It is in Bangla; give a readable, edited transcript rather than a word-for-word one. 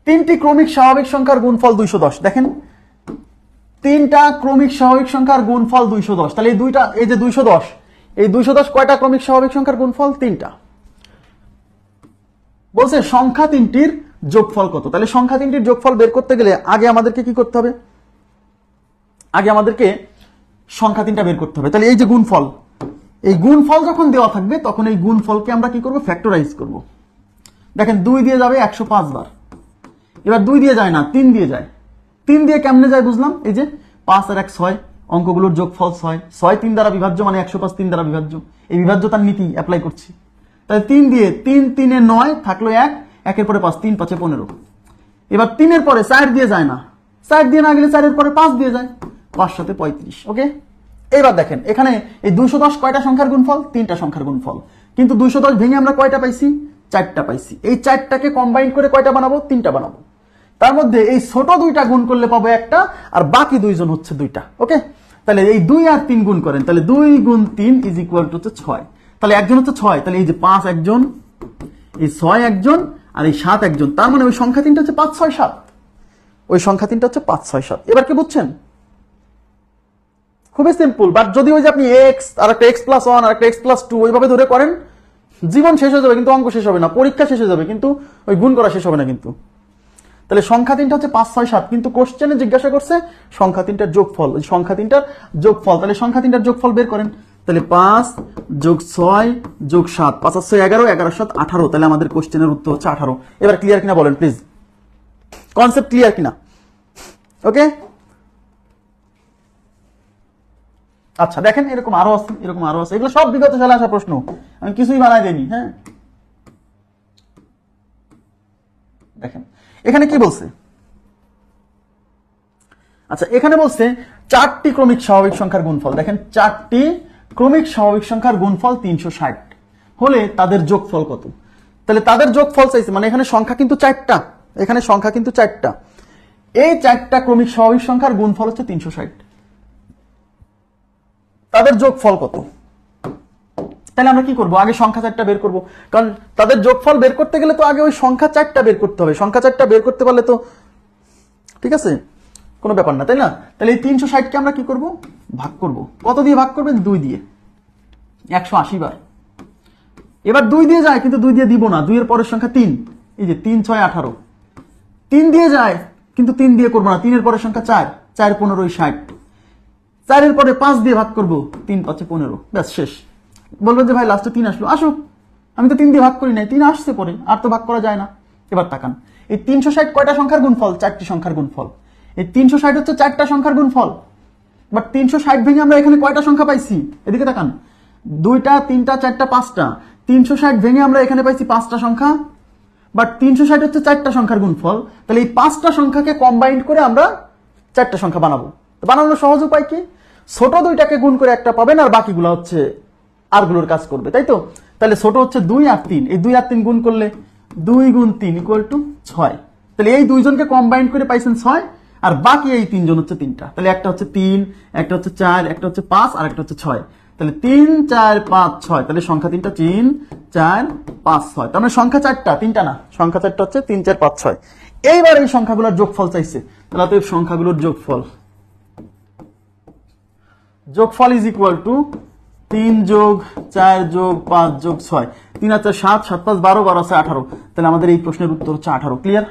তিনটি ক্রমিক স্বাভাবিক সংখ্যার গুণফল 210। দেখেন তিনটা ক্রমিক স্বাভাবিক সংখ্যার গুণফল 210, তাহলে এই দুইটা, এই যে 210, এই 210 কয়টা ক্রমিক স্বাভাবিক সংখ্যার গুণফল? তিনটা। বলছে সংখ্যা তিনটির যোগফল কত? তাহলে সংখ্যা তিনটির যোগফল বের করতে গেলে আগে আমাদেরকে কি করতে হবে? আগে আমাদেরকে সংখ্যা তিনটা বের করতে হবে। তাহলে এই যে গুণফল, এই গুণফল যখন দেওয়া থাকবে তখন এই গুণফলকে আমরা কি করব? ফ্যাক্টরাইজ করব। দেখেন 2 দিয়ে যাবে 105 বার। এবার 2 দিয়ে যায় না, 3 দিয়ে যায়। 3 দিয়ে কেমনে যায় বুঝলাম? এই যে 5 আর 1 6, অঙ্কগুলোর যোগফল 6, 6 3 দ্বারা বিভাজ্য মানে 105 3 দ্বারা বিভাজ্য। এই বিভাজ্যতার নীতি অ্যাপ্লাই করছি। তাহলে 3 দিয়ে 3 3 এ 9 থাকলো 1, 1 এর পরে 5, 3 5 এ 15। এবার 3 এর পরে 4 দিয়ে যায় না, 4 দিয়ে না গেলে 4 এর পরে 5 দিয়ে যায়, 5 7 35। ওকে, এবার দেখেন এখানে এই 210 কয়টা সংখ্যার গুণফল? তিনটা সংখ্যার গুণফল। কিন্তু 210 ভেঙে আমরা কয়টা পাইছি? 4টা পাইছি। এই 4টাকে কম্বাইন করে কয়টা বানাবো? 3টা বানাবো। তার মধ্যে এই ছোট দুইটা গুণ করলে পাবো একটা, আর বাকি দুইজন হচ্ছে দুইটা। ওকে, তাহলে এই 2 আর 3 গুণ করেন, তাহলে 2 গুণ 3 ইজ ইকুয়াল টু হচ্ছে 6। তাহলে একজন হচ্ছে 6, তাহলে এই যে 5 একজন, এই 6 একজন, আর এই 7 একজন। তার মানে ওই সংখ্যা তিনটা হচ্ছে 5 6 7। ওই সংখ্যা তিনটা হচ্ছে 5 6 7। এবার কি বুঝছেন? খুবই সিম্পল। বাট যদি ওই যে আপনি x আর একটা x+1 আর একটা x+2 ওইভাবে ধরে করেন, জীবন শেষ হয়ে যাবে কিন্তু অঙ্ক শেষ হবে না, পরীক্ষা শেষ হয়ে যাবে কিন্তু ওই গুণ করা শেষ হবে না কিন্তু। তাহলে সংখ্যা তিনটা হচ্ছে 5 6 7, কিন্তু কোশ্চেনে জিজ্ঞাসা করছে সংখ্যা তিনটার যোগফল। সংখ্যা তিনটার যোগফল, তাহলে সংখ্যা তিনটার যোগফল বের করেন। তাহলে 5 যোগ 6 যোগ 7, 5 আর 6 11, 11 7 18। তাহলে আমাদের কোশ্চেনের উত্তর হচ্ছে 18। এবার ক্লিয়ার কিনা বলেন প্লিজ, কনসেপ্ট ক্লিয়ার কিনা? ওকে, আচ্ছা দেখেন এরকম আরো আছে, এরকম আরো আছে। এগুলো সব বিগত সালে আসা প্রশ্ন, আমি কিছুই বানাই দেইনি। হ্যাঁ, দেখেন এখানে কি বলছে? আচ্ছা এখানে বলছে 4টি ক্রমিক স্বাভাবিক সংখ্যার গুণফল। দেখেন 4টি ক্রমিক স্বাভাবিক সংখ্যার গুণফল 360 হলে তাদের যোগফল কত? তাহলে তাদের যোগফল চাইছে, মানে এখানে সংখ্যা কিন্তু 4টা, এখানে সংখ্যা কিন্তু 4টা। এই 4টা ক্রমিক স্বাভাবিক সংখ্যার গুণফল হচ্ছে 360। তাদের যোগফল কত? তাহলে আমরা কি করব? আগে সংখ্যা 4টা বের করব, কারণ তাদের যোগফল বের করতে গেলে তো আগে ওই সংখ্যা 4টা বের করতে হবে। সংখ্যা 4টা বের করতে পারলে তো ঠিক আছে, কোনো ব্যাপার না, তাই না? তাহলে এই 360 কে আমরা কি করব? ভাগ করব। কত দিয়ে ভাগ করবেন? 2 দিয়ে, 180 বার। এবার 2 দিয়ে যায় কিন্তু 2 দিয়ে দিব না, 2 এর পরের সংখ্যা 3, এই যে 3 6 18। 3 দিয়ে যায় কিন্তু 3 দিয়ে করব না, 3 এর পরের সংখ্যা 4, 4 15 60। 4 এর পরে 5 দিয়ে ভাগ করব, 3 5 15। ব্যাস শেষ। বলবেন যে ভাই লাস্টে 3 আসলো, আসুক, আমি তো 3 দিয়ে ভাগ করি নাই, 3 আসছে পরে, আর তো ভাগ করা যায় না। এবার তাকান, এই 360 কয়টা সংখ্যার গুণফল? 4টি সংখ্যার গুণফল। এই 360 হচ্ছে 4টা সংখ্যার গুণফল। বাট 360 ভেঙে আমরা এখানে কয়টা সংখ্যা পাইছি? এদিকে তাকান, 2টা 3টা 4টা 5টা। 360 ভেঙে আমরা এখানে পাইছি 5টা সংখ্যা। বাট 360 হচ্ছে 4টা সংখ্যার গুণফল। তাহলে এই 5টা সংখ্যাকে কম্বাইন্ড করে আমরা 4টা সংখ্যা বানাবো। বানানোর সহজ উপায় কি? ছোট দুইটাকে গুণ করে একটা পাবেন, আর বাকিগুলো হচ্ছে আরগুলোর কাজ করবে, তাই তো? তাহলে ছোট হচ্ছে 2 আর 3, এই 2 আর 3 গুণ করলে 2 গুণ 3 ইকুয়াল টু 6। তাহলে এই দুইজনকে কম্বাইন করে পাইছেন 6, আর বাকি এই 3 জন হচ্ছে 3টা। তাহলে একটা হচ্ছে 3, একটা হচ্ছে 4, একটা হচ্ছে 5, আর একটা হচ্ছে 6। তাহলে 3 4 5 6। তাহলে সংখ্যা 3টা 3 4 5 6। তার মানে সংখ্যা 4টা, 3টা না, সংখ্যা 4টা হচ্ছে 3 4 5 6। এইবার এই সংখ্যাগুলোর যোগফল চাইছে, তাহলে অতএব সংখ্যাগুলোর যোগফল ইজ ইকুয়াল টু 3 যোগ 4 যোগ 5 যোগ 6। 3 আর 4 7, 7 5 12, 12 আছে 18। তাহলে আমাদের এই প্রশ্নের উত্তর হচ্ছে 18। ক্লিয়ার?